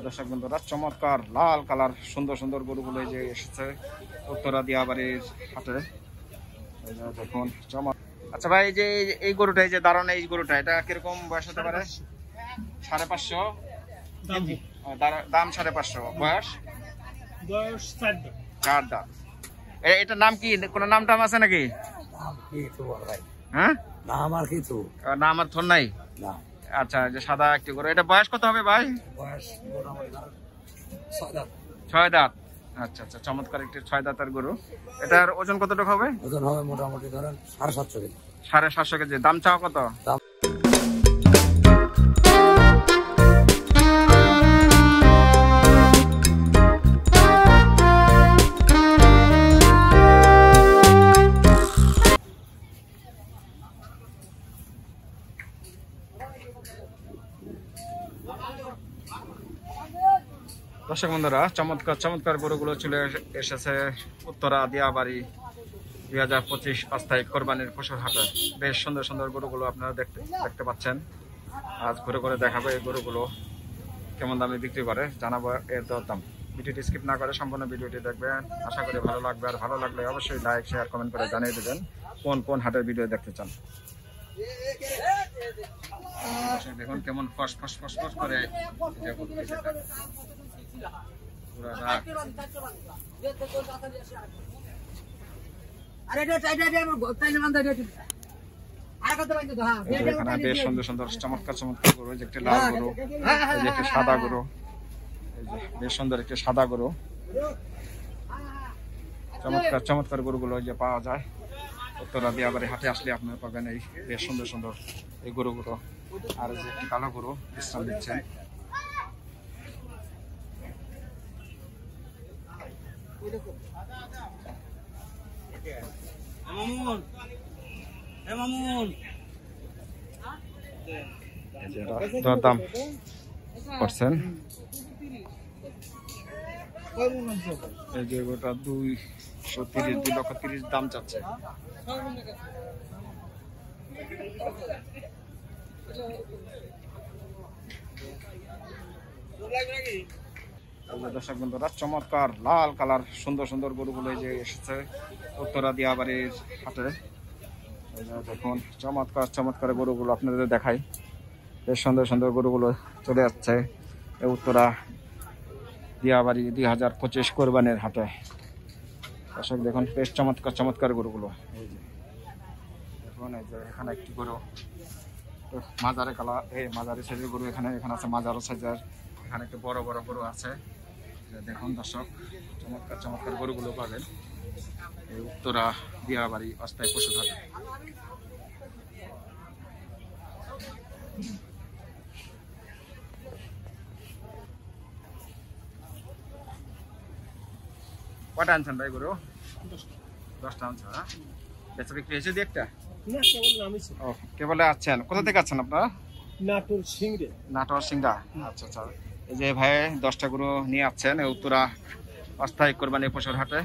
দর্শক বন্ধুরা, চমৎকার লাল কালার সুন্দর সুন্দর গরুগুলো যে এসেছে উত্তরা দিয়াবাড়ির হাটে। দেখুন আচ্ছা ভাই, যে এই গরুটা, এই যে দাঁড়ানো এই গরুটা, এটা কিরকম বয়স হতে পারে? 550 দাম 550। বয়স 4 দাঁত। এটার নাম কি? কোন নাম টাম আছে নাকি? হ্যাঁ, নাম আর থর নাই। আচ্ছা, যে সাদা একটি গরু, এটা বয়স কত হবে ভাই? 6 দাঁত। আচ্ছা আচ্ছা, চমৎকার একটি 6 দাঁতের গরু। এটার ওজন কতটুকু হবে? ওজন হবে মোটামুটি ধরেন 750 কেজি। 750 কেজি। দাম চাও কত? দর্শক বন্ধুরা, চমৎকার চমৎকার গরুগুলো চলে এসেছে উত্তরা দিয়াবাড়ি 2025 অস্থায়ী কোরবানির পশুর হাটে। বেশ সুন্দর সুন্দর গরুগুলো আপনারা দেখতে পাচ্ছেন। আজ ঘুরে ঘুরে দেখাবো এই গরুগুলো কেমন দামে বিক্রি করে, জানাবো এর দরদাম। ভিডিওটি স্কিপ না করে সম্পূর্ণ ভিডিওটি দেখবেন, আশা করি ভালো লাগবে। আর ভালো লাগলে অবশ্যই লাইক শেয়ার কমেন্ট করে জানিয়ে দেবেন কোন কোন হাটের ভিডিও দেখতে চান। দেখুন কেমন ফস ফস ফস ফস করে বেশ সুন্দর সুন্দর চমৎকার চমৎকার গরু। একটি লাল গরু, একটি সাদা গরু, বেশ সুন্দর একটি সাদা গরু। চমৎকার চমৎকার গরুগুলো যে পাওয়া যায় উত্তরা দিয়াবাড়ি হাটে আসলে আপনারা পাবেন এই বেশ সুন্দর সুন্দর এই গরুগুলো। আর যে একটি কালো গরু বিশ্রাম দিচ্ছেন। দরদাম করছেন এই যে গোটা 230 দাম চাচ্ছে। দর্শক বন্ধুরা, চমৎকার লাল কালার সুন্দর সুন্দর গরুগুলো যে এসেছে উত্তরা দিয়াবাড়ির হাটে। দেখুন চমৎকার চমৎকার গরুগুলো আপনাদের দেখাই। বেশ সুন্দর সুন্দর গরুগুলো চলে যাচ্ছে উত্তরা দিয়াবাড়ি 2025 কোরবানির হাটে। দর্শক দেখুন বেশ চমৎকার চমৎকার গরুগুলো। এই যে দেখুন, এই যে এখানে একটি গরু মাঝারি কালার, এই মাঝারি সাইজের গরু এখানে আছে মাঝারো সাইজের। এখানে একটু বড় বড় গরু আছে। দেখুন দর্শক, চমৎকার চমৎকার গরুগুলো পাবেন এই উত্তরা দিয়াবাড়ি অস্থায়ী পশুর হাটে। কটা আনছেন ভাই গরু? 10টা আনছেন। হ্যাঁ, বেচা বিক্রি হয়েছে একটা? কেবল আছেন। কোথা থেকে আছেন আপনারা? নাটোর সিংড়া। আচ্ছা আচ্ছা, এই যে ভাই 10টা গরু নিয়ে আসছেন উত্তরা অস্থায়ী কোরবানি পশুর হাটে।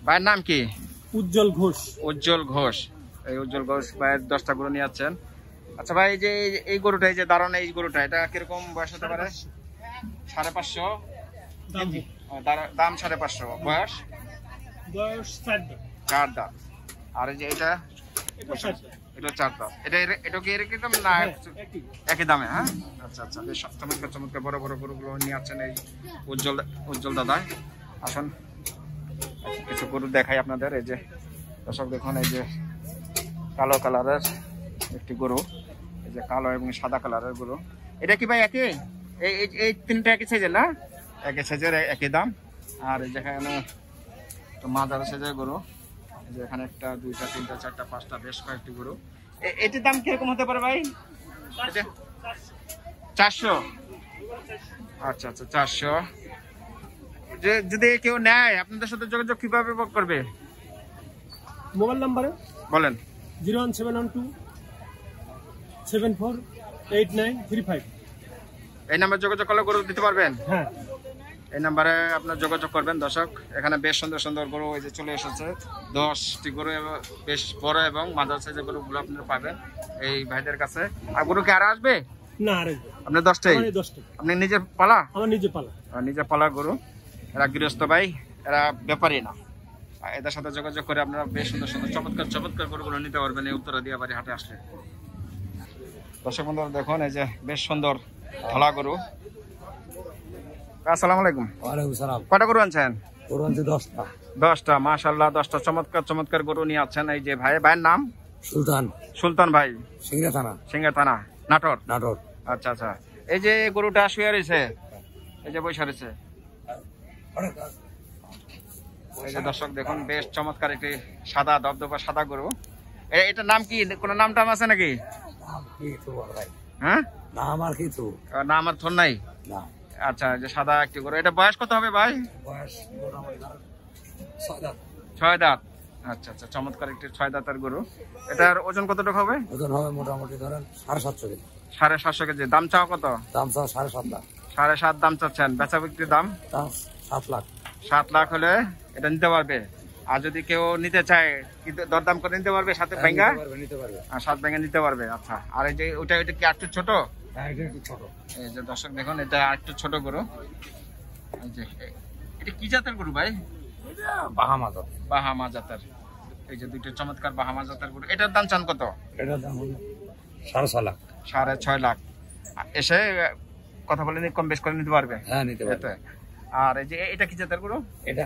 ভাইয়ের নাম কি? উজ্জ্বল ঘোষ। উজ্জ্বল ঘোষ। এই উজ্জ্বল ঘোষ ভাইয়ের 10টা গরু নিয়ে আসছেন। আচ্ছা ভাই, যে এই গরুটা, এই যে দাঁড়ানো এই গরুটা, এটা কিরকম বয়স হতে পারে? 550 দাম 550। বয়স 4 দাঁত। আর এই যে এটা 4 দাঁত। এটা কি এরকম না একই দামে? হ্যাঁ, আচ্ছা আচ্ছা, বেশ চমৎকার চমৎকার বড় বড় গরুগুলো নিয়ে আসছেন এই উজ্জ্বল দাদা। আসুন কিছু গরু দেখাই আপনাদের। এই যে দর্শক দেখুন, এই যে কালো কালারের একটি গরু, এই যে কালো এবং সাদা কালারের গরু। এটা কি ভাই একই? এই 3টা একই সাইজের না? একই সাইজের, একই দাম। আর যেখানে মাঝারি সাইজের গরু, যে এখানে 1টা 2টা 3টা 4টা 5টা বেশ কয়েকটি গরু। এটির দাম কিরকম হতে পারে ভাই? 400। আচ্ছা আচ্ছা, 400। যে যদি কেউ নেয় আপনাদের সাথে যোগাযোগ কিভাবে করবে? মোবাইল নাম্বারে বলেন। 01712 748935। এই নাম্বার যোগাযোগ করলে গরু দিতে পারবেন? হ্যাঁ, এই নাম্বারে আপনার যোগাযোগ করবেন। দর্শক এখানে বেশ সুন্দর সুন্দর গরু এই যে চলে এসেছে। 10টি গরু বেশ বড় এবং মাঝারি সাইজের গরুগুলো আপনারা পাবেন এই ভাইদের কাছে। আর গরু কি আরো আসবে? না আরেকবার আপনি 10টাই? আমার এই 10টা আপনি নিজের পালা? আমার নিজে পালা। নিজের পালা গরু। এরা গৃহস্থ ভাই, এরা ব্যাপারী না। এদের সাথে যোগাযোগ করে আপনারা বেশ সুন্দর সুন্দর চমৎকার চমৎকার গরুগুলো নিতে পারবেন এই উত্তরা দিয়াবাড়ি হাটে আসলে। দর্শক বন্ধুরা দেখুন, এই যে বেশ সুন্দর ধলা গরু। আসসালামু আলাইকুম। ওয়ালাইকুম সালাম। কয়টা গরু আনছেন? গরু আনছে 10টা। 10টা, মাশাআল্লাহ 10টা চমৎকার চমৎকার গরু নিয়ে আছেন। এই যে ভাইয়ের নাম? সুলতান। সুলতান ভাই, সিংড়া থানা। সিংড়া থানা, নাটোর। নাটোর। আচ্ছা আচ্ছা। এই যে গরুটা শুয়ে রয়েছে, এই যে বসে রয়েছে, এই যে দর্শক দেখুন বেশ চমৎকার একটি সাদা দবদবা সাদা গরু। এটার নাম কি? কোন নাম টাম আছে নাকি? হ্যাঁ, নাম আর কিছু নাম আর থর নাই? না। আচ্ছা, যে সাদা একটি গরু। এটা বয়স কত হবে ভাই? বয়স মোটামুটি 6 দাঁত। 6 দাঁত। আচ্ছা আচ্ছা, চমৎকার একটি 6 দাঁতের গরু। এটার ওজন কতটুকু হবে? ওজন হবে মোটামুটি ধরেন 750 কেজি। 750 কেজি। দাম চাও কত? দাম চাও 7.5 লাখ। 7.5 দাম চাচ্ছেন। বেচা বিক্রির দাম? দাম 7 লাখ। 7 লাখ হলে এটা নিতে পারবে। আর যদি কেউ নিতে চায়, কিন্তু দরদাম করে নিতে পারবে সাথে ভেঙ্গা? নিতে পারবে। আর 7 ভেঙ্গা নিতে পারবে। আচ্ছা, আর এই যে ওটা কি একটু ছোট? হ্যাঁ, এটা একটু ছোট। এই যে দর্শক দেখুন, এটা একটু ছোট গরু। এই যে এটা কি জাতের গরু ভাই? বাহামা জাত। বাহামা জাতের। এই যে দুইটা চমৎকার বাহামা জাতের গরু। এটার দাম চান কত? এটার দাম হলো 6.5 লাখ। 6.5 লাখ। এসে কথা বলে কম বেশ করে নিতে পারবে? হ্যাঁ, নিতে পারবে। এতে। আর এই যে এটা কি জাতের গরু? এটা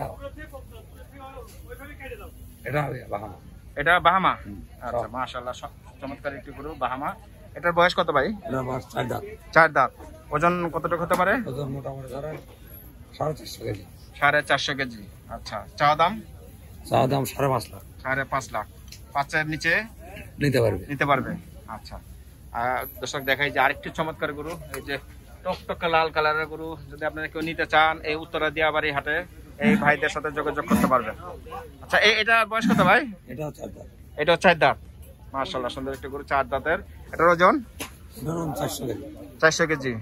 হবে বাহামা। এটা বাহামা। আচ্ছা, মাশাআল্লাহ চমৎকার একটি গরু বাহামা। এটার বয়স কত ভাই? এটা বয়স 4 দাঁত। 4 দাঁত। ওজন কতটুকু হতে পারে? ওজন মোটামুটি ধরেন 450 কেজি। 450 কেজি। আচ্ছা, চাওয়া দাম? চাওয়া দাম 5.5 লাখ। 5.5 লাখ। 5-এর নিচে নিতে পারবে। নিতে পারবে। আচ্ছা, দর্শক দেখাই যে আরেকটি চমৎকার গরু। এই যে টকটকে লাল কালারের গরু। যদি আপনারা কেউ নিতে চান, এই উত্তরা দিয়াবাড়ি হাটে এই ভাইদের সাথে যোগাযোগ করতে পারবেন। আচ্ছা, এটার বয়স কত ভাই? এটা 4 দাঁত। এটা 4 দাঁত। মাশাআল্লাহ সুন্দর একটি গরু, 4 দাঁতের। এটার ওজন? ধরুন 400 কেজি। 400 কেজি।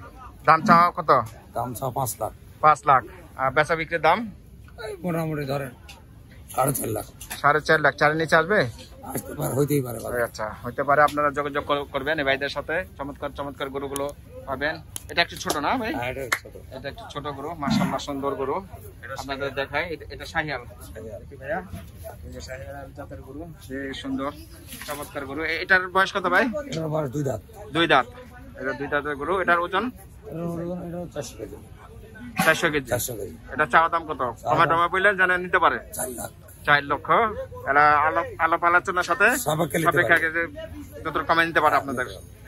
দাম চাওয়া কত? দাম চাও 5 লাখ। 5 লাখ। আর বেচা বিক্রির দাম? মোটামুটি ধরেন 4.5 লাখ। 4.5 লাখ। 4-এর নিচে আসবে? আসতে পারে, হইতেই পারে। আচ্ছা, হইতে পারে। আপনারা যোগাযোগ করবেন এই ভাইদের সাথে। চমৎকার চমৎকার গরুগুলো পাবেন। এটা একটু ছোট না ভাই? হ্যাঁ, এটা ছোট। এটা একটু ছোট গরু, মাশাআল্লাহ সুন্দর গরু। আপনাদের দেখাই, এটা শাহিয়াল কি ভাইয়া? এই যে শাহিয়াল জাতের গরু, সেই সুন্দর চমৎকার গরু। এটার বয়স কত ভাই? এটার বয়স 2 দাঁত। 2 দাঁত। এটা 2 দাঁতের গরু। এটার ওজন? এটা 400 কেজি। 400 কেজি। 400 কেজি। এটা চাওয়া দাম কত? টমেটো পড়লে জানে নিতে পারে? 4 লাখ। 4 লক্ষ। এরা আলাপ আলোচনার সাথে সাপেক্ষে যত কমে নিতে পারে আপনাদের।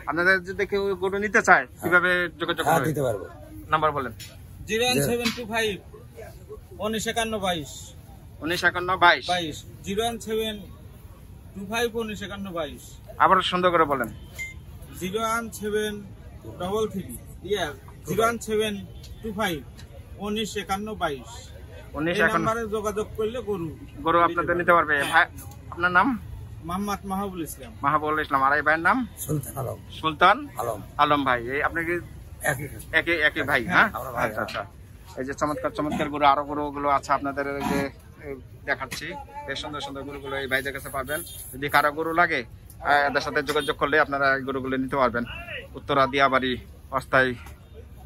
আপনাদের যদি কেউ গরু নিতে চায়, কিভাবে যোগাযোগ করবে? দিতে পারবে। নাম্বার বলেন। 01725 1951 1951 22। 01725 1951 আবার সুন্দর করে বলেন। 01733 01725 1951 এই নম্বরে যোগাযোগ করলে গরু আপনাদের নিতে পারবে। ভাই, আপনার নাম? মোহাম্মদ মাহবুল ইসলাম। মাহবুল ইসলাম। আর এই ভাইয়ের নাম? সুলতান আলম। সুলতান আলম। আলম ভাই। এই আপনি কি একই ভাই? হ্যাঁ, আমরা ভাই। আচ্ছা আচ্ছা। এই যে চমৎকার চমৎকার গরু, আরো গরুগুলো আছে আপনাদের এই যে দেখাচ্ছি। বেশ সুন্দর সুন্দর গরুগুলো এই ভাইদের কাছে পাবেন। যদি কারো গরু লাগে, এদের সাথে যোগাযোগ করলে আপনারা এই গরুগুলো নিতে পারবেন। উত্তরা দিয়াবাড়ি অস্থায়ী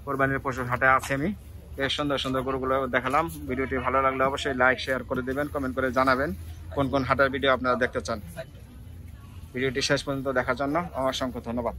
কোরবানির পশুর হাটে আছে আমি। বেশ সুন্দর সুন্দর গরুগুলো দেখালাম। ভিডিওটি ভালো লাগলে অবশ্যই লাইক শেয়ার করে দেবেন, কমেন্ট করে জানাবেন কোন কোন হাটের ভিডিও আপনারা দেখতে চান। ভিডিওটি শেষ পর্যন্ত দেখার জন্য অসংখ্য ধন্যবাদ।